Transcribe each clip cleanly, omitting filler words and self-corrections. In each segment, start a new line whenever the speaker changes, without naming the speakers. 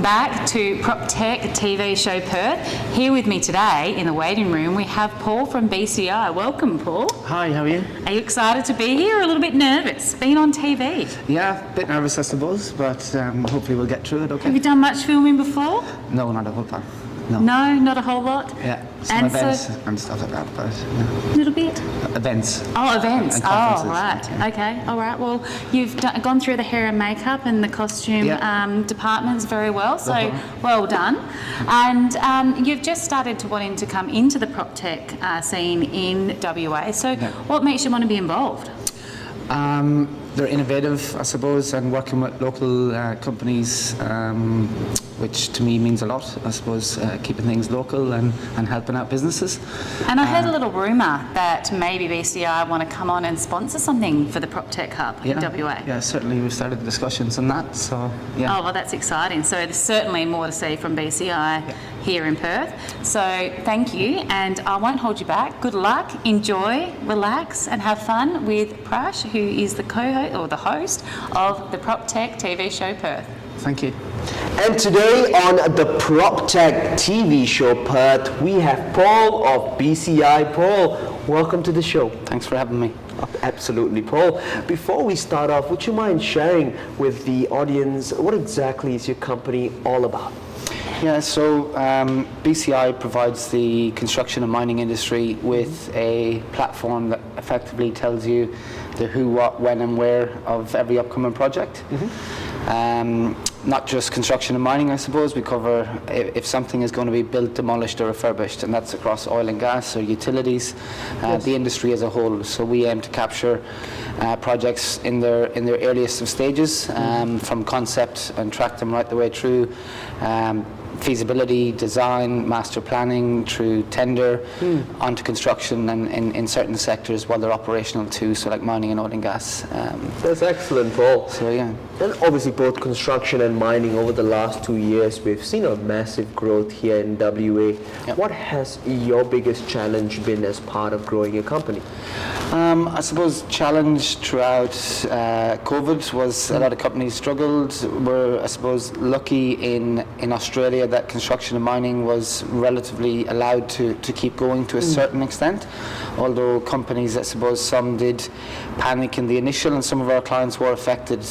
back to PropTech TV show Perth. Here with me today in the waiting room we have Paul from BCI. Welcome, Paul.
Hi, how are you?
Are you excited to be here or a little bit nervous, being on TV?
Yeah, a bit nervous I suppose, but hopefully we'll get through it okay.
Have you done much filming before?
No, not a whole lot. No,
not a whole lot?
Yeah, some
And
events and stuff like that, but
A little bit?
events.
Oh, events.
And
Oh,
conferences.
right.
Yeah.
Okay. All right. Well, you've gone through the hair and makeup and the costume departments very well. So well done. And you've just started to wanting to come into the prop tech scene in WA. So what makes you want to be involved?
They're innovative, I suppose, and working with local companies, which to me means a lot, I suppose, keeping things local and helping out businesses.
And I heard a little rumour that maybe BCI want to come on and sponsor something for the Prop Tech Hub in WA.
Yeah, certainly we've started discussions on that, so yeah.
Oh, well, that's exciting. So there's certainly more to see from BCI here in Perth. So thank you, and I won't hold you back. Good luck, enjoy, relax, and have fun with Prash, who is the co-host or the host of the Prop Tech TV show Perth.
Thank you.
And today on the PropTech TV show Perth, we have Paul of BCI. Paul, welcome to the show.
Thanks for having me.
Absolutely, Paul. Before we start off, would you mind sharing with the audience what exactly is your company all about?
Yeah, so BCI provides the construction and mining industry with a platform that effectively tells you the who, what, when and where of every upcoming project. Not just construction and mining, I suppose. We cover if something is going to be built, demolished or refurbished, and that's across oil and gas or utilities, the industry as a whole. So we aim to capture projects in their earliest of stages, from concept, and track them right the way through feasibility, design, master planning, through tender, onto construction, and in certain sectors while they're operational too, so like mining and oil and gas.
That's excellent, Paul.
So yeah.
And obviously both construction and mining over the last 2 years, we've seen a massive growth here in WA.
Yep.
What has your biggest challenge been as part of growing your company?
I suppose challenge throughout COVID was a lot of companies struggled. We're, I suppose, lucky in Australia that construction and mining was relatively allowed to keep going to a certain extent, although companies, I suppose, some did panic in the initial and some of our clients were affected.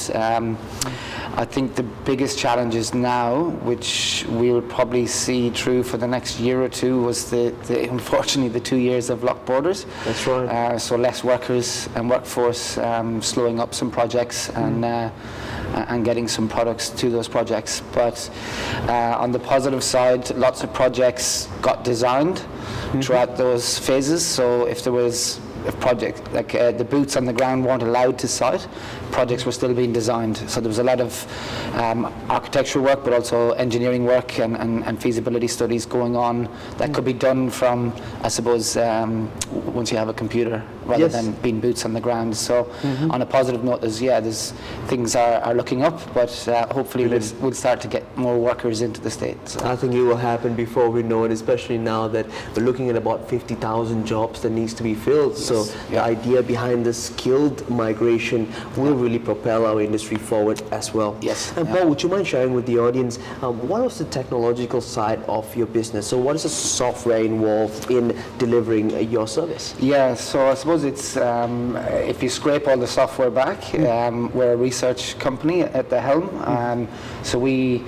I think the biggest challenges now, which we'll probably see through for the next year or two, was unfortunately the 2 years of locked borders.
That's right.
So less workers and workforce, slowing up some projects and getting some products to those projects. But on the positive side, lots of projects got designed throughout those phases. So if there was a project, like the boots on the ground weren't allowed to site, projects were still being designed. So there was a lot of architectural work, but also engineering work and feasibility studies going on that could be done from, I suppose, once you have a computer, rather than being boots on the ground. So on a positive note, there's things are looking up, but hopefully we'll start to get more workers into the States. So.
I think it will happen before we know it, especially now that we're looking at about 50,000 jobs that needs to be filled. So the idea behind the skilled migration will really propel our industry forward as well.
Yes.
And Paul, would you mind sharing with the audience what was the technological side of your business? So what is the software involved in delivering your service?
Yeah, so I suppose it's, if you scrape all the software back, we're a research company at the helm. So we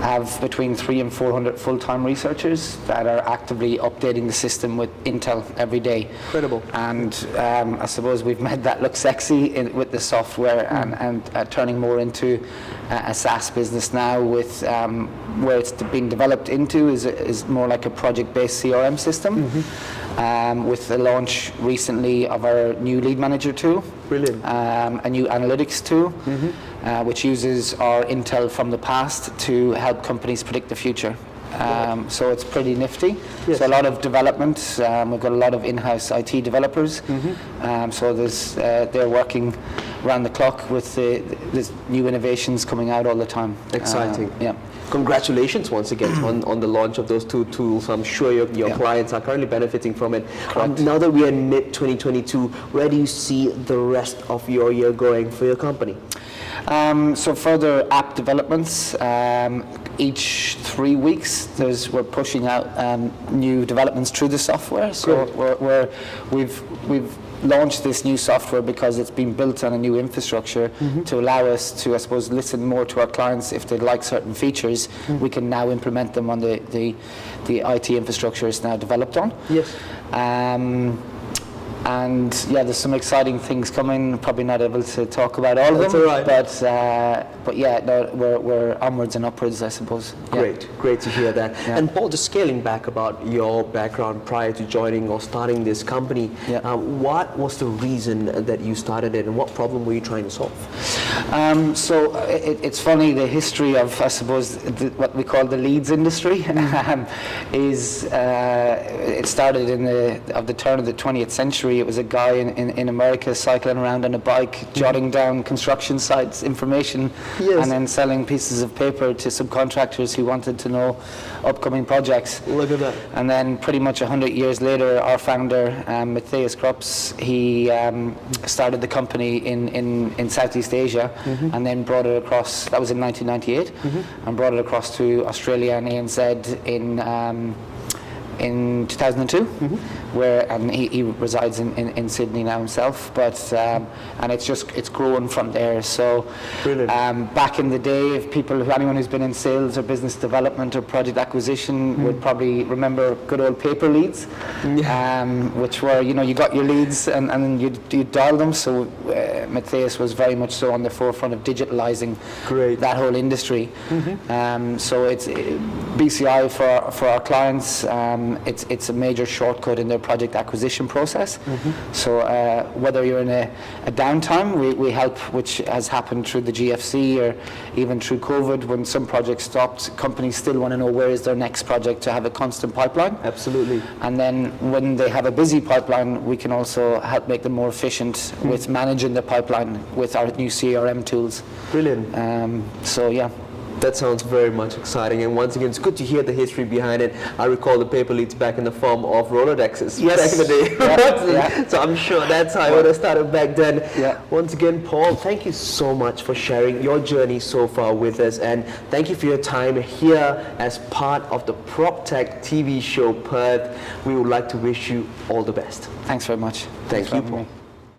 have between 300 and 400 full-time researchers that are actively updating the system with Intel every day.
Incredible.
And I suppose we've made that look sexy with the software and turning more into a SaaS business now, with where it's being developed into is more like a project-based CRM system. With the launch recently of our new lead manager tool.
Brilliant.
A new analytics tool, which uses our intel from the past to help companies predict the future. So it's pretty nifty.
Yes.
So a lot of development. We've got a lot of in-house IT developers. So they're working around the clock with there's new innovations coming out all the time.
Exciting.
Yeah.
Congratulations once again on the launch of those two tools. I'm sure your clients are currently benefiting from it. Now that we are in mid-2022, where do you see the rest of your year going for your company?
So further app developments. Each 3 weeks, we're pushing out new developments through the software. So we've launched this new software because it's been built on a new infrastructure to allow us to, I suppose, listen more to our clients. If they like certain features, we can now implement them on the IT infrastructure it's now developed on.
Yes.
And yeah, there's some exciting things coming. Probably not able to talk about all of
That's
them.
all right.
But yeah, no, we're onwards and upwards, I suppose. Yeah.
Great to hear that.
Yeah.
And Paul, just scaling back about your background prior to joining or starting this company, what was the reason that you started it, and what problem were you trying to solve?
So it's funny, the history of, I suppose, what we call the leads industry is it started at the turn of the 20th century. It was a guy in America cycling around on a bike, jotting down construction sites information, and then selling pieces of paper to subcontractors who wanted to know upcoming projects.
Look at that.
And then pretty much 100 years later, our founder, Matthias Krups, he started the company in Southeast Asia and then brought it across, that was in 1998, and brought it across to Australia and ANZ in 2002, and he resides in Sydney now himself, but and it's grown from there. So back in the day, anyone who's been in sales or business development or project acquisition would probably remember good old paper leads, which were, you got your leads and then you'd dial them. So Matthias was very much so on the forefront of digitalizing that whole industry. So it's BCI for our clients. It's a major shortcut in their project acquisition process. So whether you're in a downtime, we help, which has happened through the GFC or even through COVID, when some projects stopped, companies still want to know where is their next project to have a constant pipeline.
Absolutely. And
then when they have a busy pipeline, we can also help make them more efficient with managing the pipeline with our new CRM tools.
Brilliant.
So yeah.
That sounds very much exciting, and once again, it's good to hear the history behind it. I recall the paper leads back in the form of Rolodexes back in the day. So I'm sure that's how I would have started back then. Once again, Paul, thank you so much for sharing your journey so far with us, and thank you for your time here as part of the PropTech TV show Perth. We would like to wish you all the best.
Thanks very much.
Thank you, Paul.